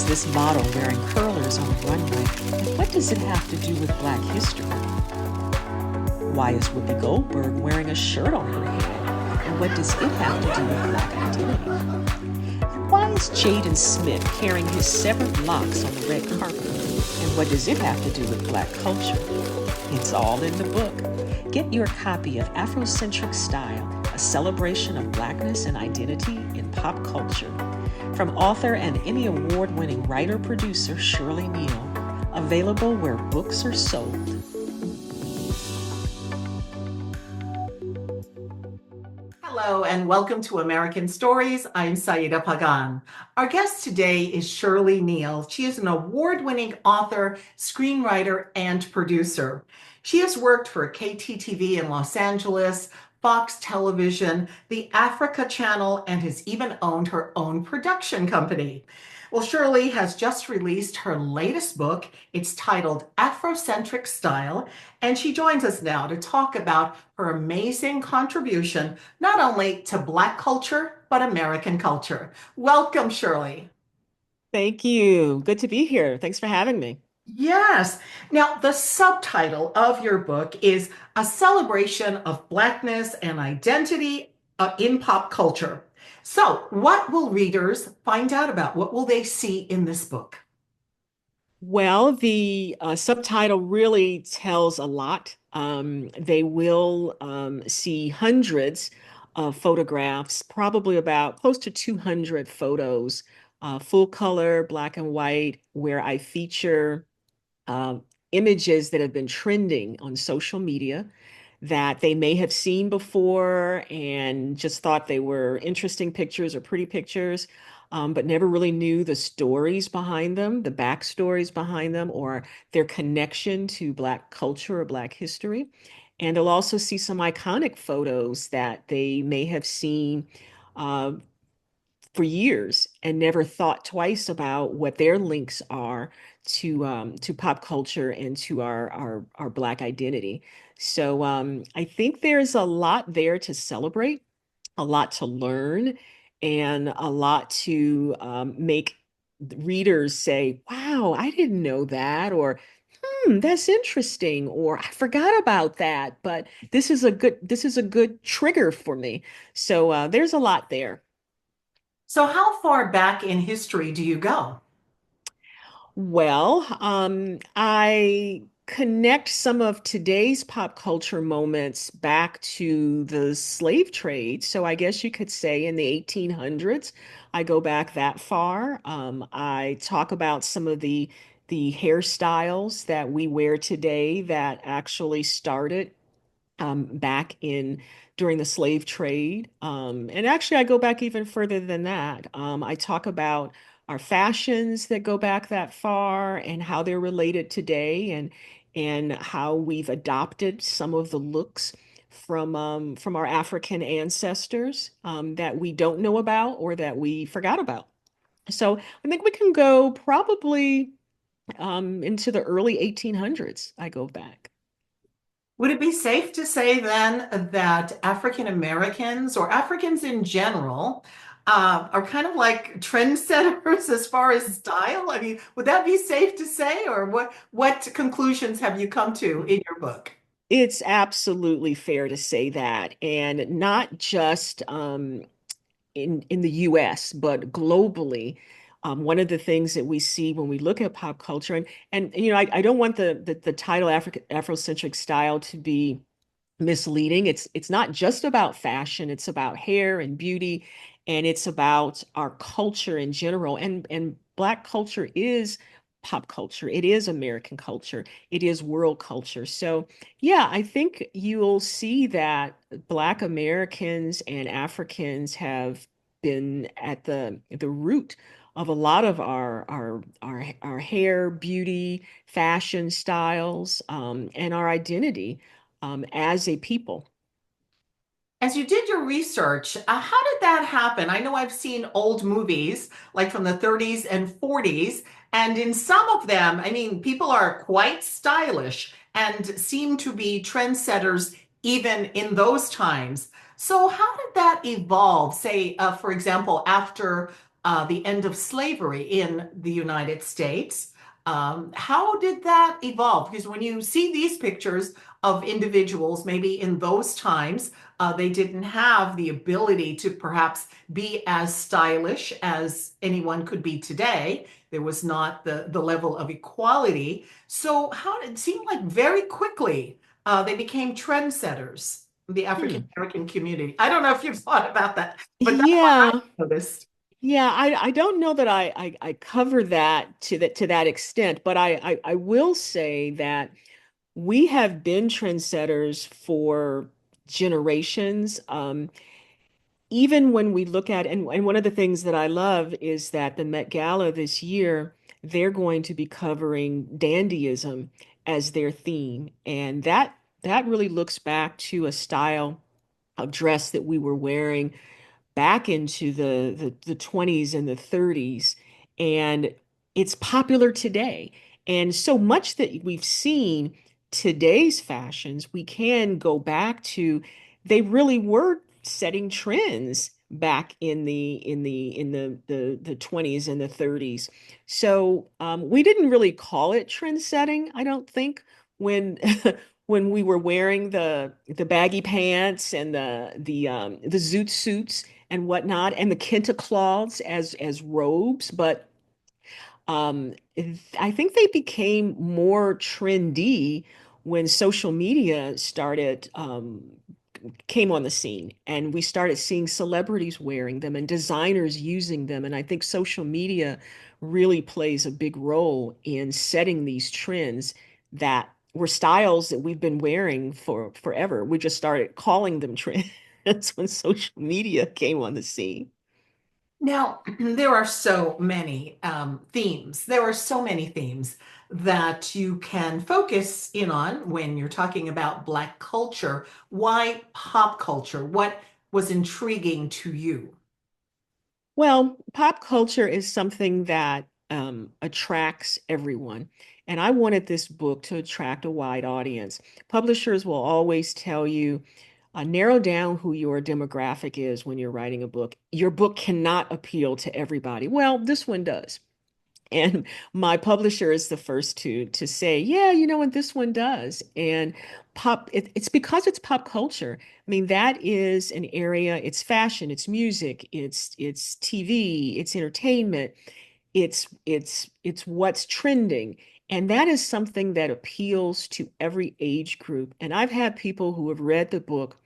this model wearing curlers on the runway? And what does it have to do with Black history? Why is Whoopi Goldberg wearing a shirt on her head? And what does it have to do with Black identity? And why is Jaden Smith carrying his severed locks on the red carpet? And what does it have to do with Black culture? It's all in the book. Get your copy of AfroCentric Style, a celebration of Blackness and identity in pop culture. From author and Emmy Award-winning writer-producer Shirley Neal. Available where books are sold. Hello and welcome to American Stories. I'm Saida Pagan. Our guest today is Shirley Neal. She is an award-winning author, screenwriter, and producer. She has worked for KTTV in Los Angeles, Fox Television, the Africa Channel, and has even owned her own production company. Well, Shirley has just released her latest book. It's titled AfroCentric Style, and she joins us now to talk about her amazing contribution, not only to Black culture, but American culture. Welcome, Shirley. Thank you. Good to be here. Thanks for having me. Yes. Now, the subtitle of your book is A Celebration of Blackness and Identity in Pop Culture. So, what will readers find out about? What will they see in this book? Well, the subtitle really tells a lot. They will see hundreds of photographs, probably about close to 200 photos, full color, black and white, where I feature uh, images that have been trending on social media that they may have seen before and just thought they were interesting pictures or pretty pictures, but never really knew the stories behind them, the backstories behind them, or their connection to Black culture or Black history. And they'll also see some iconic photos that they may have seen uh, for years and never thought twice about what their links are to pop culture and to our Black identity. So I think there's a lot there to celebrate, a lot to learn, and a lot to make readers say, "Wow, I didn't know that," or that's interesting," or "I forgot about that." But this is a good trigger for me. So there's a lot there. So, how far back in history do you go? Well, I connect some of today's pop culture moments back to the slave trade. So I guess you could say in the 1800s, I go back that far. I talk about some of the hairstyles that we wear today that actually started back in during the slave trade. And actually, I go back even further than that. I talk about our fashions that go back that far and how they're related today, and how we've adopted some of the looks from our African ancestors that we don't know about or that we forgot about. So I think we can go probably into the early 1800s. I go back. Would it be safe to say then that African Americans or Africans in general are kind of like trendsetters as far as style? I mean, would that be safe to say, or what conclusions have you come to in your book? It's absolutely fair to say that, and not just in the US, but globally. One of the things that we see when we look at pop culture, and I don't want the title Afrocentric style to be misleading. It's not just about fashion, it's about hair and beauty, and it's about our culture in general. And Black culture is pop culture. It is American culture. It is world culture. So yeah, I think you'll see that Black Americans and Africans have been at the root of a lot of our hair, beauty, fashion styles, and our identity as a people. As you did your research, how did that happen? I know I've seen old movies like from the 30s and 40s, and in some of them, I mean, people are quite stylish and seem to be trendsetters even in those times. So, how did that evolve? Say, for example, after the end of slavery in the United States. How did that evolve? Because when you see these pictures of individuals, maybe in those times, they didn't have the ability to perhaps be as stylish as anyone could be today. There was not the level of equality. So how did it seem like very quickly they became trendsetters, the African Hmm. American community. I don't know if you've thought about that, but that's what I Yeah. noticed. Yeah, I don't know that I cover that to that extent, but I will say that we have been trendsetters for generations. Even when we look at, and one of the things that I love is that the Met Gala this year, they're going to be covering dandyism as their theme. And that really looks back to a style of dress that we were wearing back into the 20s and the 30s, and it's popular today. And so much that we've seen today's fashions, we can go back to, they really were setting trends back in the 20s and the 30s. So we didn't really call it trend setting, I don't think, when when we were wearing the baggy pants and the zoot suits and whatnot, and the kente cloths as robes. But I think they became more trendy when social media started came on the scene, and we started seeing celebrities wearing them and designers using them. And I think social media really plays a big role in setting these trends that were styles that we've been wearing for forever. We just started calling them trends when social media came on the scene. Now, there are so many themes. There are so many themes that you can focus in on when you're talking about Black culture. Why pop culture? What was intriguing to you? Well, pop culture is something that attracts everyone. And I wanted this book to attract a wide audience. Publishers will always tell you, narrow down who your demographic is when you're writing a book. Your book cannot appeal to everybody. Well, this one does. And my publisher is the first to say, yeah, you know what, this one does. And it's because it's pop culture. I mean, that is an area, it's fashion, it's music, it's TV, it's entertainment, it's what's trending. And that is something that appeals to every age group. And I've had people who have read the book,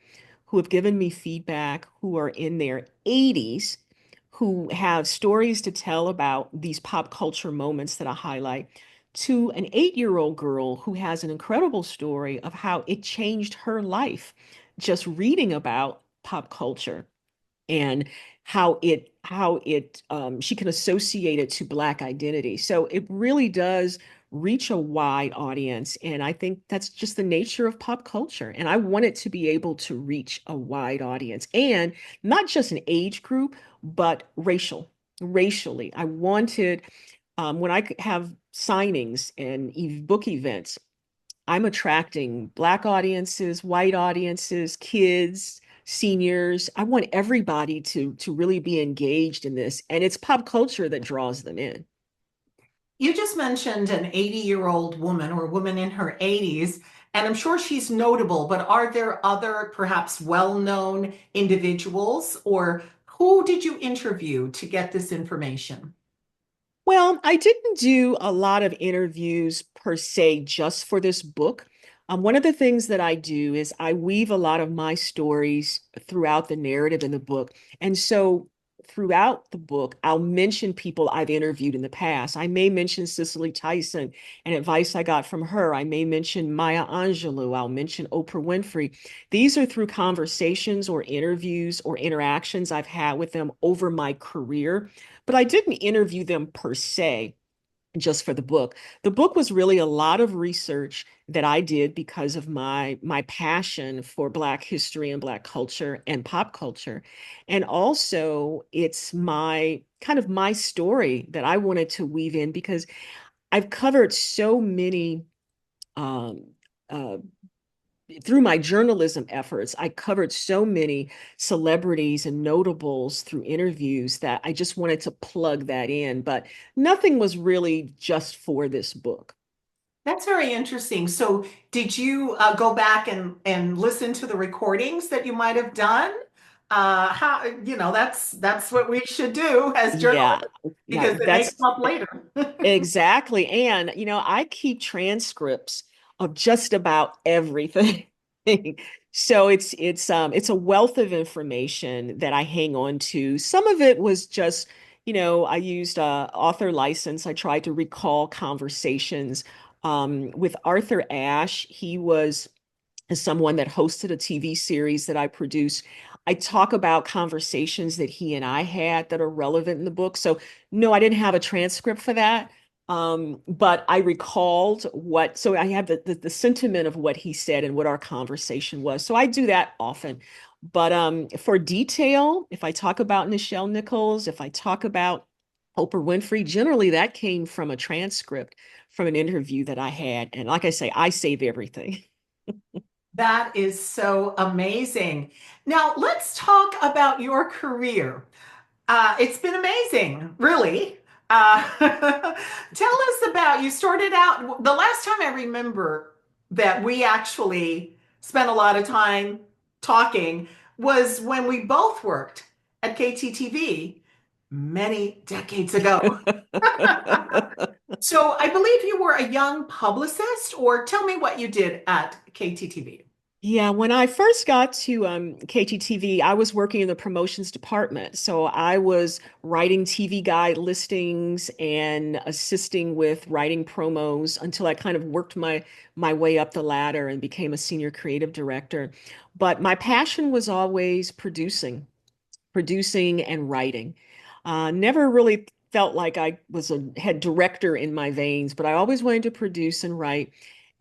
who have given me feedback, who are in their 80s, who have stories to tell about these pop culture moments that I highlight, to an 8-year-old girl who has an incredible story of how it changed her life just reading about pop culture, and how it she can associate it to Black identity. So it really does reach a wide audience, and I think that's just the nature of pop culture. And I want it to be able to reach a wide audience, and not just an age group, but racially. I wanted, when I have signings and book events, I'm attracting Black audiences, white audiences, kids, seniors. I want everybody to really be engaged in this, and it's pop culture that draws them in. You just mentioned an 80-year-old woman or woman in her 80s, and I'm sure she's notable, but are there other perhaps well-known individuals, or who did you interview to get this information? Well, I didn't do a lot of interviews per se just for this book. One of the things that I do is I weave a lot of my stories throughout the narrative in the book. And so throughout the book, I'll mention people I've interviewed in the past. I may mention Cicely Tyson and advice I got from her. I may mention Maya Angelou. I'll mention Oprah Winfrey. These are through conversations or interviews or interactions I've had with them over my career, but I didn't interview them per se just for the book. The book was really a lot of research that I did because of my passion for Black history and Black culture and pop culture. And also it's my kind of my story that I wanted to weave in, because I've covered so many um, uh, through my journalism efforts, I covered so many celebrities and notables through interviews that I just wanted to plug that in, but nothing was really just for this book. That's very interesting. So, did you go back and listen to the recordings that you might have done? How, that's what we should do as Yeah, journalists yeah, because it may that's come up later. exactly. And, I keep transcripts of just about everything. So it's a wealth of information that I hang on to. Some of it was just, I used author license. I tried to recall conversations with Arthur Ashe. He was as someone that hosted a TV series that I produced. I talk about conversations that he and I had that are relevant in the book. So, no, I didn't have a transcript for that. But I recalled so I have the sentiment of what he said and what our conversation was. So I do that often. But for detail, if I talk about Nichelle Nichols, if I talk about Oprah Winfrey, generally that came from a transcript from an interview that I had. And like I say, I save everything. That is so amazing. Now, let's talk about your career. It's been amazing, really. Tell us about you started out the last time I remember that we actually spent a lot of time talking was when we both worked at KTTV many decades ago. So I believe you were a young publicist, or tell me what you did at KTTV. Yeah, when I first got to KGTV, I was working in the promotions department. So I was writing TV guide listings and assisting with writing promos until I kind of worked my way up the ladder and became a senior creative director. But my passion was always producing and writing. Never really felt like I had director in my veins, but I always wanted to produce and write.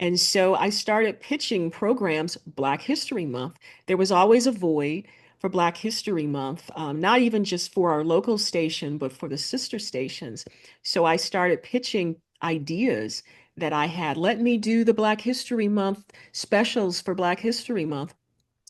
And so I started pitching programs Black History Month. There was always a void for Black History Month, not even just for our local station, but for the sister stations. So I started pitching ideas that I had. Let me do the Black History Month specials for Black History Month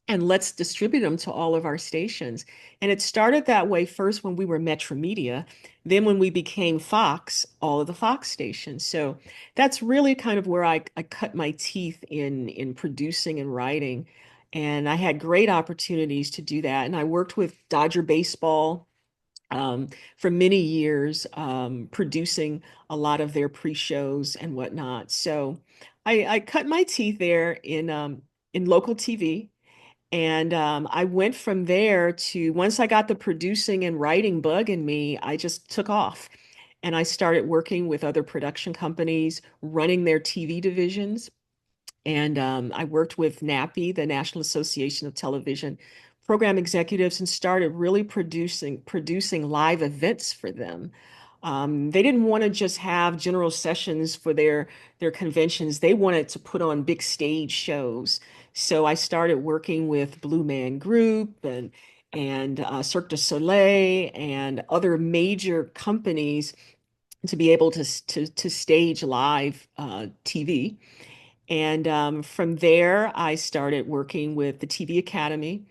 and let's distribute them to all of our stations. And it started that way first when we were Metro Media, then when we became Fox, all of the Fox stations. So that's really kind of where I cut my teeth in producing and writing. And I had great opportunities to do that. And I worked with Dodger Baseball um, for many years, producing a lot of their pre-shows and whatnot. So I cut my teeth there in local TV. And I went from there to once I got the producing and writing bug in me, I just took off. And I started working with other production companies, running their TV divisions. And I worked with NAPI, the National Association of Television Program Executives, and started really producing live events for them. They didn't want to just have general sessions for their conventions. They wanted to put on big stage shows. So I started working with Blue Man Group and Cirque du Soleil and other major companies to be able to stage live TV. And from there, I started working with the TV Academy,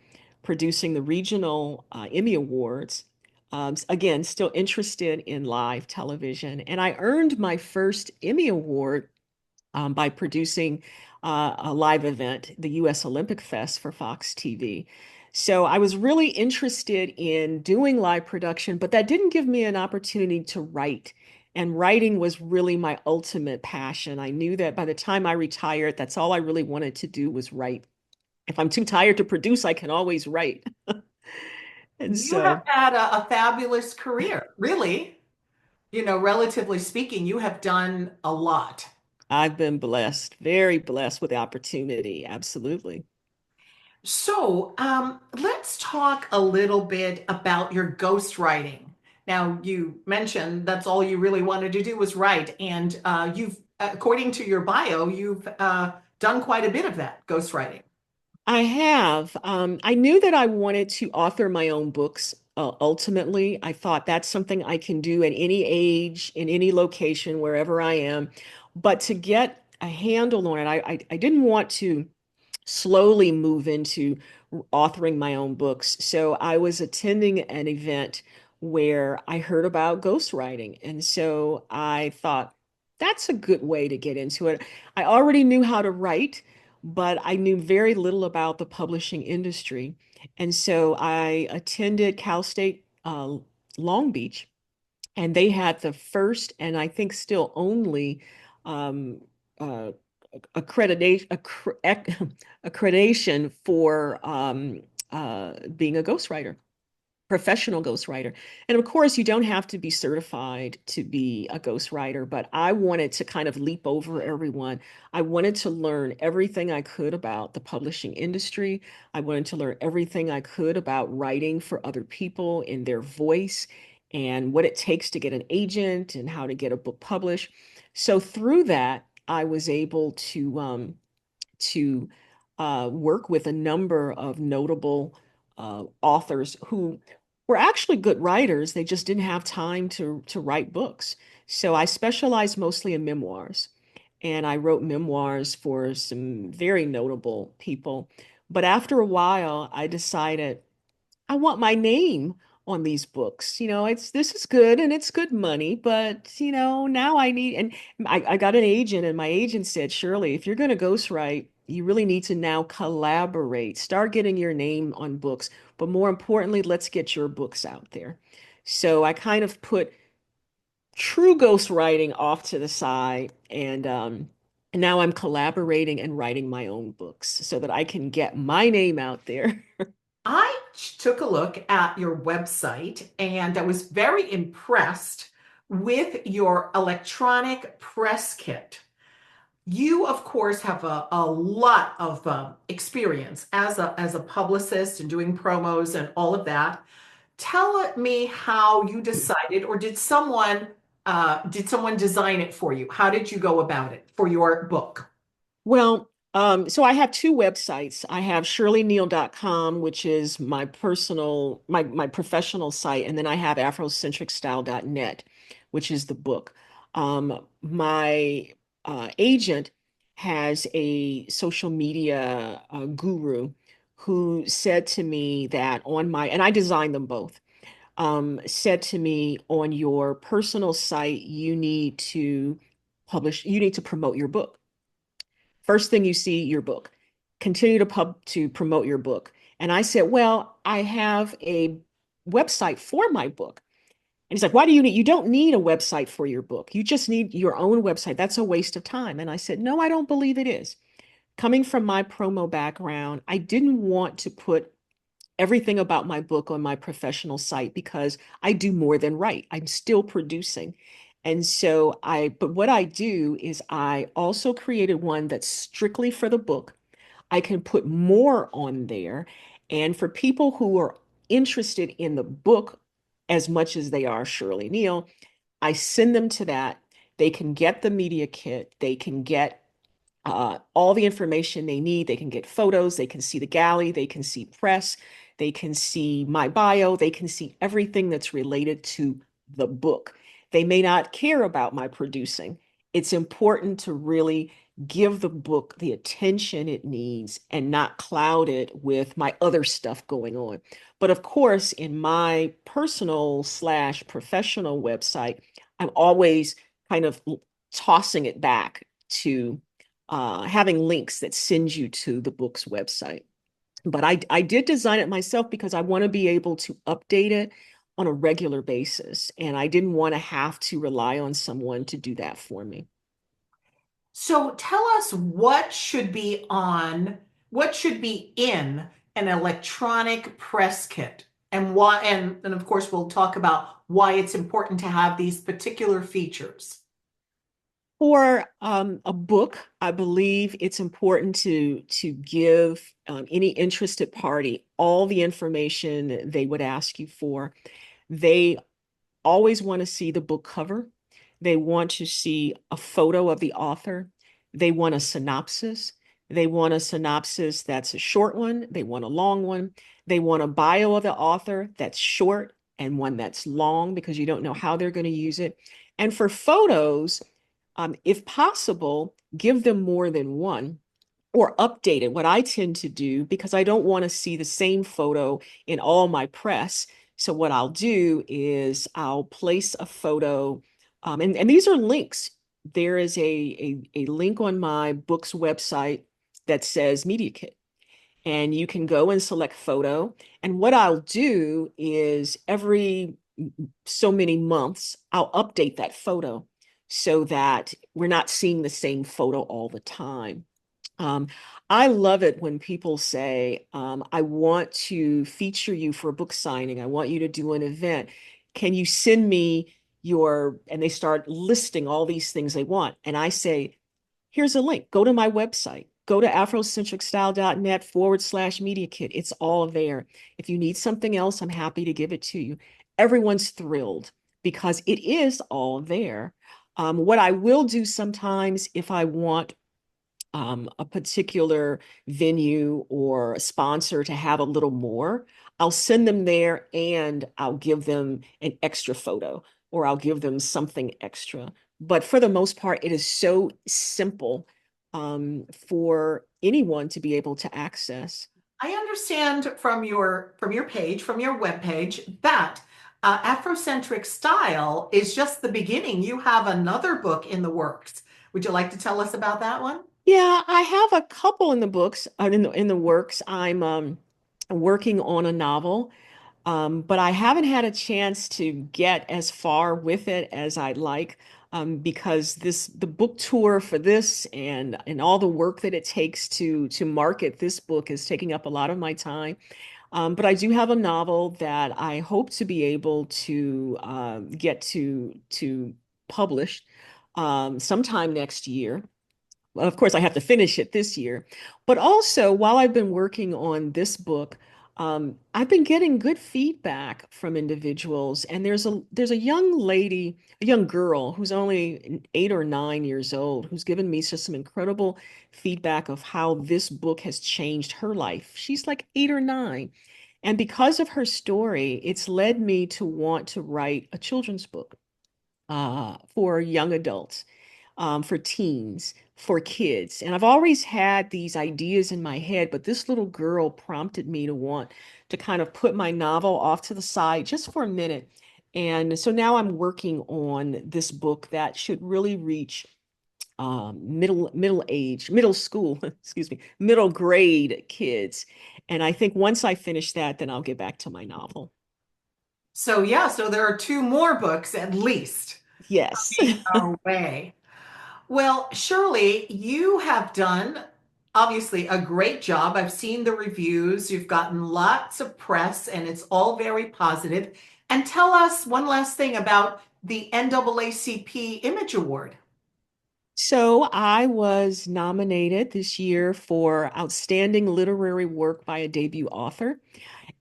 producing the regional Emmy Awards. Again, still interested in live television. And I earned my first Emmy Award by producing a live event, the US Olympic Fest for Fox TV. So I was really interested in doing live production, but that didn't give me an opportunity to write. And writing was really my ultimate passion. I knew that by the time I retired, that's all I really wanted to do was write. If I'm too tired to produce, I can always write. And You have so had a fabulous career, really. Relatively speaking, you have done a lot. I've been blessed, very blessed with the opportunity. Absolutely. So, let's talk a little bit about your ghostwriting. Now, you mentioned that's all you really wanted to do was write, and according to your bio, you've done quite a bit of that ghostwriting. I have. I knew that I wanted to author my own books. Ultimately, I thought that's something I can do at any age, in any location, wherever I am. But to get a handle on it, I didn't want to slowly move into authoring my own books. So I was attending an event where I heard about ghostwriting. And so I thought, that's a good way to get into it. I already knew how to write, but I knew very little about the publishing industry. And so I attended Cal State Long Beach, and they had the first and I think still only um, uh, accreditation for being a ghostwriter, professional ghostwriter. And of course, you don't have to be certified to be a ghostwriter, but I wanted to kind of leap over everyone. I wanted to learn everything I could about the publishing industry. I wanted to learn everything I could about writing for other people in their voice and what it takes to get an agent and how to get a book published. So through that, I was able to work with a number of notable authors who were actually good writers. They just didn't have time to write books. So I specialized mostly in memoirs, and I wrote memoirs for some very notable people. But after a while, I decided I want my name on these books. It's this is good and it's good money, but now I need, and I got an agent, and my agent said, Shirley, if you're going to ghostwrite, you really need to now collaborate, start getting your name on books, but more importantly, let's get your books out there. So I kind of put true ghostwriting off to the side, and now I'm collaborating and writing my own books so that I can get my name out there. I took a look at your website and I was very impressed with your electronic press kit. You, of course, have a lot of experience as a publicist and doing promos and all of that. Tell me how you decided, or did someone design it for you? How did you go about it for your book? Well, so I have two websites. I have shirleyneal.com, which is my personal, my professional site, and then I have AfroCentricStyle.net, which is the book. My agent has a social media guru who said to me that and I designed them both, said to me, on your personal site, you need to promote your book. First thing you see, your book. Continue to promote your book. And I said, well, I have a website for my book. And he's like, why do you don't need a website for your book. You just need your own website. That's a waste of time. And I said, no, I don't believe it is. Coming from my promo background, I didn't want to put everything about my book on my professional site because I do more than write. I'm still producing. But what I do is I also created one that's strictly for the book. I can put more on there. And for people who are interested in the book as much as they are Shirley Neal, I send them to that. They can get the media kit. They can get all the information they need. They can get photos, they can see the galley, they can see press, they can see my bio, they can see everything that's related to the book. They may not care about my producing. It's important to really give the book the attention it needs and not cloud it with my other stuff going on. But of course, in my personal slash professional website, I'm always kind of tossing it back to having links that send you to the book's website. But I did design it myself because I want to be able to update it on a regular basis. And I didn't want to have to rely on someone to do that for me. So tell us what should be in an electronic press kit and why, and of course we'll talk about why it's important to have these particular features. For a book, I believe it's important to give any interested party all the information they would ask you for. They always want to see the book cover. They want to see a photo of the author. They want a synopsis. They want a synopsis that's a short one. They want a long one. They want a bio of the author that's short and one that's long because you don't know how they're going to use it. And for photos, if possible, give them more than one or update it. What I tend to do, because I don't want to see the same photo in all my press. So what I'll do is I'll place a photo, and these are links. There is a link on my book's website that says Media Kit. And you can go and select photo. And what I'll do is every so many months, I'll update that photo so that we're not seeing the same photo all the time. Um, I love it when people say, I want to feature you for a book signing. I want you to do an event. Can you send me and they start listing all these things they want. And I say, here's a link. Go to my website. Go to afrocentricstyle.net/media kit. It's all there. If you need something else, I'm happy to give it to you. Everyone's thrilled because it is all there. What I will do sometimes if I want a particular venue or a sponsor to have a little more, I'll send them there and I'll give them an extra photo or I'll give them something extra. But for the most part, it is so simple for anyone to be able to access. I understand from your page, from your webpage, that Afrocentric Style is just the beginning. You have another book in the works. Would you like to tell us about that one? Yeah, I have a couple in the books in the works. I'm working on a novel. But I haven't had a chance to get as far with it as I'd like, because the book tour for this and all the work that it takes to market this book is taking up a lot of my time. But I do have a novel that I hope to be able to get to publish sometime next year. Well, of course, I have to finish it this year. But also, while I've been working on this book, I've been getting good feedback from individuals. And there's a young lady, a young girl who's only 8 or 9 years old, who's given me just some incredible feedback of how this book has changed her life. She's like 8 or 9. And because of her story, it's led me to want to write a children's book for young adults, for teens, for kids. And I've always had these ideas in my head, but this little girl prompted me to want to kind of put my novel off to the side just for a minute. And so now I'm working on this book that should really reach middle school, excuse me, middle grade kids. And I think once I finish that, then I'll get back to my novel. So yeah, so there are two more books at least Yes. coming our way. Well, Shirley, you have done obviously a great job. I've seen the reviews. You've gotten lots of press and it's all very positive. And tell us one last thing about the NAACP Image Award. So I was nominated this year for Outstanding Literary Work by a Debut Author.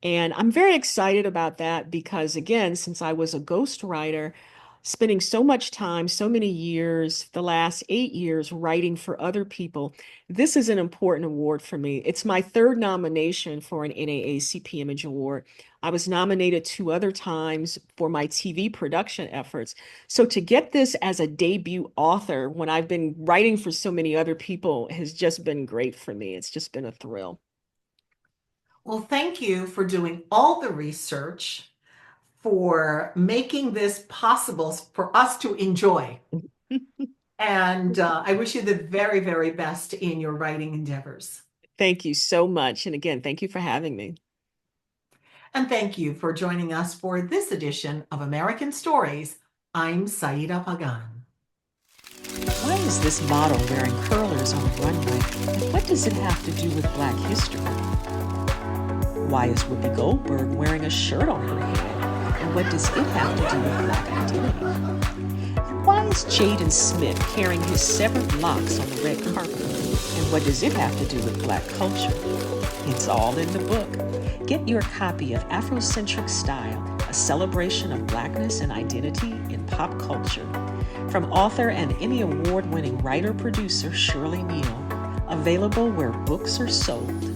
And I'm very excited about that because, again, since I was a ghostwriter, spending so much time, so many years, the last 8 years writing for other people, this is an important award for me. It's my third nomination for an NAACP Image Award. I was nominated 2 other times for my TV production efforts. So to get this as a debut author when I've been writing for so many other people has just been great for me. It's just been a thrill. Well, thank you for doing all the research, for making this possible for us to enjoy. And I wish you the very, very best in your writing endeavors. Thank you so much. And again, thank you for having me. And thank you for joining us for this edition of American Stories. I'm Saida Pagan. Why is this model wearing curlers on the runway? And what does it have to do with Black history? Why is Whoopi Goldberg wearing a shirt on her head? And what does it have to do with Black identity? And why is Jaden Smith carrying his severed locks on the red carpet? And what does it have to do with Black culture? It's all in the book. Get your copy of Afrocentric Style, a celebration of Blackness and identity in pop culture. From author and Emmy Award-winning writer-producer Shirley Neal. Available where books are sold.